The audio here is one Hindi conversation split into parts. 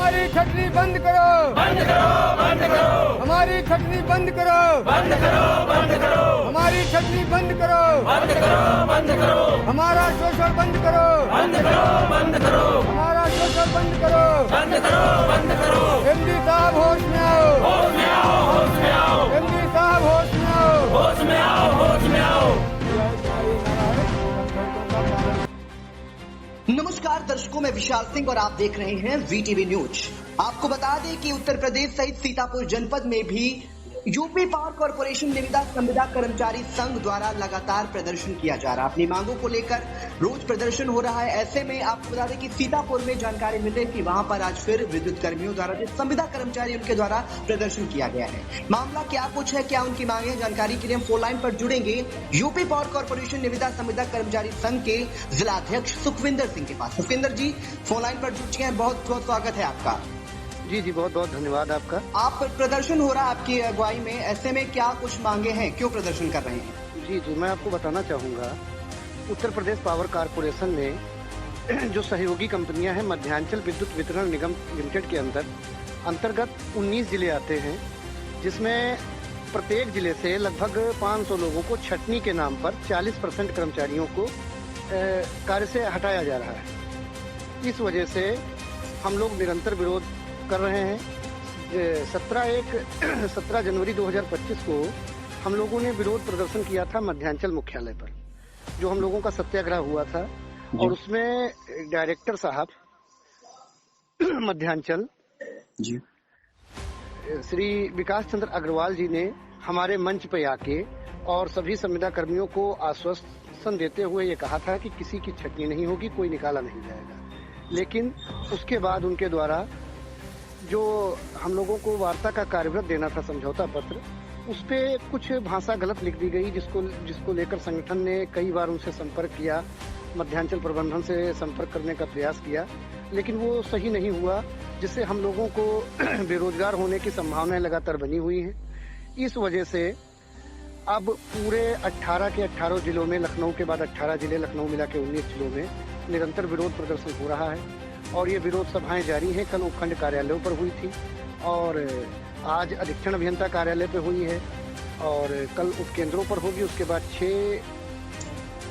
हमारी छटनी बंद करो, बंद करो, बंद करो। हमारी छटनी बंद करो, बंद करो, बंद करो। हमारी छटनी बंद करो, बंद करो, बंद करो। हमारा शोषण बंद करो, बंद करो, बंद करो। हमारा शोषण बंद करो, बंद करो, बंद करो। एमडी साहब होश में आओ, होश में आओ, होश में आओ। एमडी साहब होश में आओ, होश में आओ, होश में आओ। नमस्कार दर्शकों, मैं विशाल सिंह और आप देख रहे हैं वीटीवी न्यूज। आपको बता दें कि उत्तर प्रदेश सहित सीतापुर जनपद में भी यूपी पावर कॉर्पोरेशन निविदा संविदा कर्मचारी संघ द्वारा लगातार प्रदर्शन किया जा रहा है। अपनी मांगों को लेकर रोज प्रदर्शन हो रहा है। ऐसे में आपको बता दें कि सीतापुर में जानकारी मिल रही है कि वहां पर आज फिर विद्युत कर्मियों द्वारा जो संविदा कर्मचारी उनके द्वारा प्रदर्शन किया गया है। मामला क्या कुछ है, क्या उनकी मांगे, जानकारी के लिए हम फोन लाइन पर जुड़ेंगे यूपी पावर कॉर्पोरेशन निविदा संविदा कर्मचारी संघ के जिलाध्यक्ष सुखविंदर सिंह के पास। सुखविंदर जी फोन लाइन पर जुड़ चुके हैं, बहुत बहुत स्वागत है आपका। जी बहुत बहुत धन्यवाद आपका। आप प्रदर्शन हो रहा है आपकी अगुवाई में, ऐसे में क्या कुछ मांगे हैं, क्यों प्रदर्शन कर रहे हैं? जी मैं आपको बताना चाहूँगा, उत्तर प्रदेश पावर कॉर्पोरेशन में जो सहयोगी कंपनियां हैं मध्यांचल विद्युत वितरण निगम लिमिटेड के अंतर्गत 19 जिले आते हैं, जिसमें प्रत्येक जिले से लगभग 500 लोगों को छटनी के नाम पर 40% कर्मचारियों को कार्य से हटाया जा रहा है। इस वजह से हम लोग निरंतर विरोध कर रहे हैं। 17 जनवरी 2025 को हम लोगों ने विरोध प्रदर्शन किया था मध्यांचल मुख्यालय पर, जो हम लोगों का सत्याग्रह हुआ था, और उसमें डायरेक्टर साहब मध्यांचल जी श्री विकास चंद्र अग्रवाल जी ने हमारे मंच पे आके और सभी संविदा कर्मियों को आश्वासन देते हुए ये कहा था कि किसी की छटनी नहीं होगी, कोई निकाला नहीं जाएगा। लेकिन उसके बाद उनके द्वारा जो हम लोगों को वार्ता का कार्यव्रत देना था, समझौता पत्र, उस पे कुछ भाषा गलत लिख दी गई, जिसको लेकर संगठन ने कई बार उनसे संपर्क किया, मध्यांचल प्रबंधन से संपर्क करने का प्रयास किया, लेकिन वो सही नहीं हुआ, जिससे हम लोगों को बेरोजगार होने की संभावनाएं लगातार बनी हुई हैं। इस वजह से अब पूरे 18 के 18 जिलों में, लखनऊ के बाद 18 जिले, लखनऊ मिला के 19 जिलों में निरंतर विरोध प्रदर्शन हो रहा है, और ये विरोध सभाएं जारी हैं। कल उपखंड कार्यालयों पर हुई थी, और आज अधीक्षण अभियंता कार्यालय पे हुई है, और कल उपकेंद्रों पर होगी। उसके बाद 6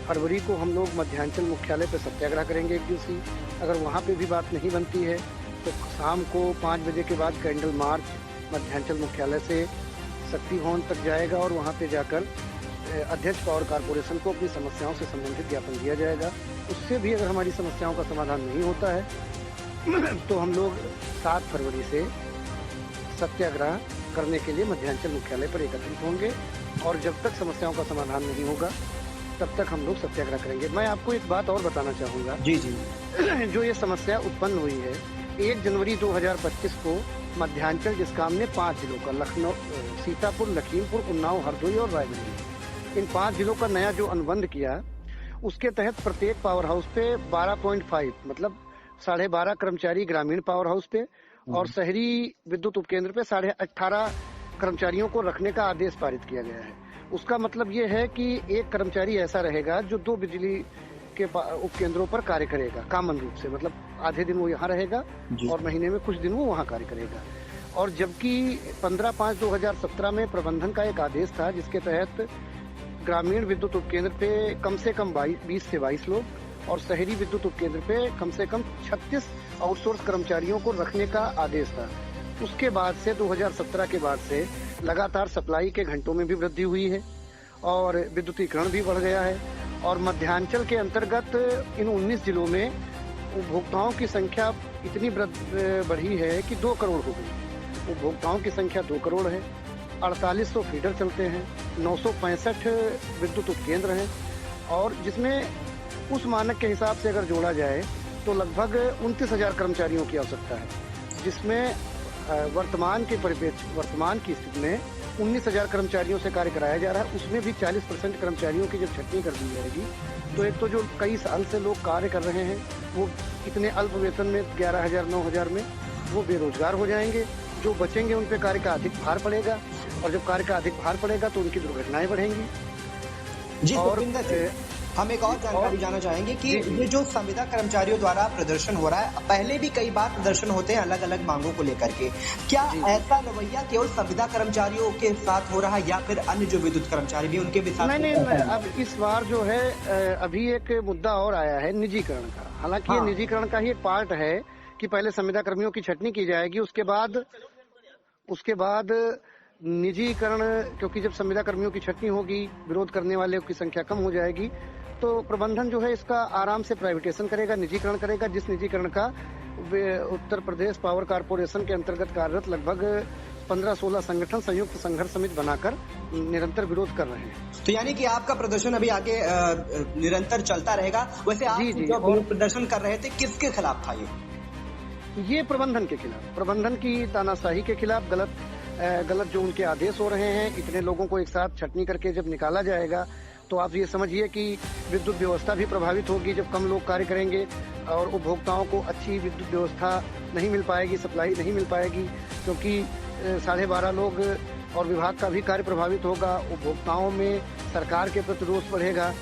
फरवरी को हम लोग मध्यांचल मुख्यालय पे सत्याग्रह करेंगे एक दिवसीय। अगर वहाँ पे भी बात नहीं बनती है तो शाम को 5 बजे के बाद कैंडल मार्च मध्यांचल मुख्यालय से शक्ति भवन तक जाएगा, और वहाँ पे जाकर अध्यक्ष पावर कॉर्पोरेशन को अपनी समस्याओं से संबंधित ज्ञापन दिया जाएगा। उससे भी अगर हमारी समस्याओं का समाधान नहीं होता है तो हम लोग 7 फरवरी से सत्याग्रह करने के लिए मध्यांचल मुख्यालय पर एकत्रित होंगे, और जब तक समस्याओं का समाधान नहीं होगा तब तक हम लोग सत्याग्रह करेंगे। मैं आपको एक बात और बताना चाहूँगा। जी जो ये समस्या उत्पन्न हुई है, 1 जनवरी 2025 को मध्यांचल जिसकाम ने 5 जिलों का, लखनऊ, सीतापुर, लखीमपुर, उन्नाव, हरदोई और रायबरेली, इन 5 जिलों का नया जो अनुबंध किया, उसके तहत प्रत्येक पावर हाउस पे 12.5 मतलब 12.5 कर्मचारी ग्रामीण पावर हाउस पे, और शहरी विद्युत उपकेंद्र पे 18.5 कर्मचारियों को रखने का आदेश पारित किया गया है। उसका मतलब ये है कि एक कर्मचारी ऐसा रहेगा जो 2 बिजली के उपकेंद्रों पर कार्य करेगा कामन रूप से, मतलब आधे दिन वो यहाँ रहेगा और महीने में कुछ दिन वो वहाँ कार्य करेगा। और जबकि 15/5/2017 में प्रबंधन का एक आदेश था, जिसके तहत ग्रामीण विद्युत उपकेंद्र पे कम से कम 20 से 22 लोग, और शहरी विद्युत उपकेंद्र पे कम से कम 36 आउटसोर्स कर्मचारियों को रखने का आदेश था। उसके बाद से 2017 के बाद से लगातार सप्लाई के घंटों में भी वृद्धि हुई है, और विद्युतीकरण भी बढ़ गया है, और मध्यांचल के अंतर्गत इन 19 जिलों में उपभोक्ताओं की संख्या इतनी बढ़ी है कि 2 करोड़ हो गई। उपभोक्ताओं की संख्या 2 करोड़ है, 4800 फीडर चलते हैं, 965 विद्युत उपकेंद्र हैं, और जिसमें उस मानक के हिसाब से अगर जोड़ा जाए तो लगभग 29,000 कर्मचारियों की आवश्यकता है, जिसमें वर्तमान की स्थिति में 19,000 कर्मचारियों से कार्य कराया जा रहा है। उसमें भी 40% कर्मचारियों की जब छटनी कर दी जाएगी तो एक तो जो कई साल से लोग कार्य कर रहे हैं वो इतने अल्प वेतन में 11,000 9,000 में वो बेरोजगार हो जाएंगे। जो बचेंगे उन पे कार्य का अधिक भार पड़ेगा, और जब कार्य का अधिक भार पड़ेगा तो उनकी दुर्घटनाएं बढ़ेंगी। जी, और हम एक और जानकारी जानना चाहेंगे कि ये जो संविदा कर्मचारियों द्वारा प्रदर्शन हो रहा है, पहले भी कई बार प्रदर्शन होते हैं अलग अलग मांगों को लेकर के, क्या ऐसा रवैया केवल संविदा कर्मचारियों के साथ हो रहा है या फिर अन्य जो विद्युत कर्मचारी भी उनके भी साथ? नहीं, अब इस बार जो है अभी एक मुद्दा और आया है निजीकरण का। हालांकि ये निजीकरण का ही एक पार्ट है कि पहले संविदा कर्मियों की छटनी की जाएगी, उसके बाद निजीकरण, क्योंकि जब संविदा कर्मियों की छटनी होगी विरोध करने वाले की संख्या कम हो जाएगी, तो प्रबंधन जो है इसका आराम से प्राइवेटाइजेशन करेगा, निजीकरण करेगा, जिस निजीकरण का उत्तर प्रदेश पावर कारपोरेशन के अंतर्गत कार्यरत लगभग 15-16 संगठन संयुक्त संघर्ष समिति बनाकर निरंतर विरोध कर रहे हैं। तो यानी कि आपका प्रदर्शन अभी आगे निरंतर चलता रहेगा। वैसे आप जो प्रदर्शन कर रहे थे किसके खिलाफ था? ये प्रबंधन के खिलाफ, प्रबंधन की तानाशाही के खिलाफ, गलत जो उनके आदेश हो रहे हैं। इतने लोगों को एक साथ छटनी करके जब निकाला जाएगा तो आप ये समझिए कि विद्युत व्यवस्था भी प्रभावित होगी। जब कम लोग कार्य करेंगे और उपभोक्ताओं को अच्छी विद्युत व्यवस्था नहीं मिल पाएगी, सप्लाई नहीं मिल पाएगी, क्योंकि 12.5 लोग और विभाग का भी कार्य प्रभावित होगा। उपभोक्ताओं में सरकार के प्रति रोष बढ़ेगा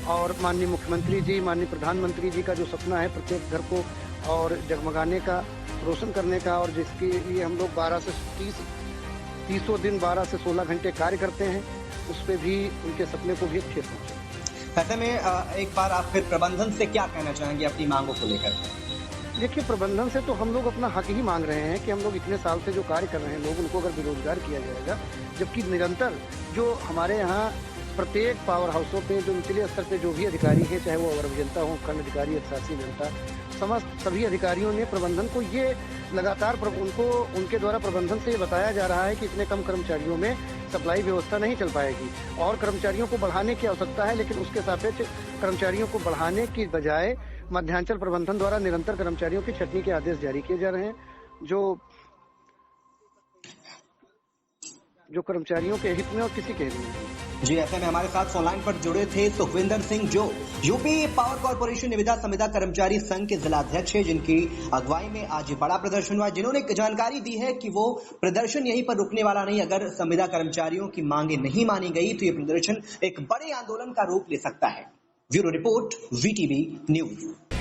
और माननीय मुख्यमंत्री जी, माननीय प्रधानमंत्री जी का जो सपना है प्रत्येक घर को और जगमगाने का, रोशन करने का, और जिसके लिए हम लोग 12 से 30 दिन 12 से 16 घंटे कार्य करते हैं, उस पे भी उनके सपने को भी ठेस पहुंचे। ऐसे में एक बार आप फिर प्रबंधन से क्या कहना चाहेंगे अपनी मांगों को लेकर? देखिए, प्रबंधन से तो हम लोग अपना हक ही मांग रहे हैं कि हम लोग इतने साल से जो कार्य कर रहे हैं लोग, उनको अगर बेरोजगार किया जाएगा, जबकि निरंतर जो हमारे यहाँ प्रत्येक पावर हाउसों पे जो निचले स्तर पे जो भी अधिकारी हैं, चाहे वो अवर अभियंता हो, खंड अधिकारी, अधिशासी अभियंता, समस्त सभी अधिकारियों ने प्रबंधन को ये लगातार उनके द्वारा प्रबंधन से ये बताया जा रहा है कि इतने कम कर्मचारियों में सप्लाई व्यवस्था नहीं चल पाएगी और कर्मचारियों को बढ़ाने की आवश्यकता है। लेकिन उसके सापेक्ष कर्मचारियों को बढ़ाने की बजाय मध्यांचल प्रबंधन द्वारा निरंतर कर्मचारियों की छटनी के आदेश जारी किए जा रहे हैं, जो कर्मचारियों के हित में और किसी के हित में नहीं। जी, ऐसे में हमारे साथ फोन लाइन पर जुड़े थे सुखविंदर सिंह, जो यूपी पावर कॉर्पोरेशन निविदा संविदा कर्मचारी संघ के जिला अध्यक्ष है, जिनकी अगुवाई में आज बड़ा प्रदर्शन हुआ, जिन्होंने जानकारी दी है कि वो प्रदर्शन यहीं पर रुकने वाला नहीं। अगर संविदा कर्मचारियों की मांगे नहीं मानी गई तो ये प्रदर्शन एक बड़े आंदोलन का रूप ले सकता है। Bureau report, VTV news.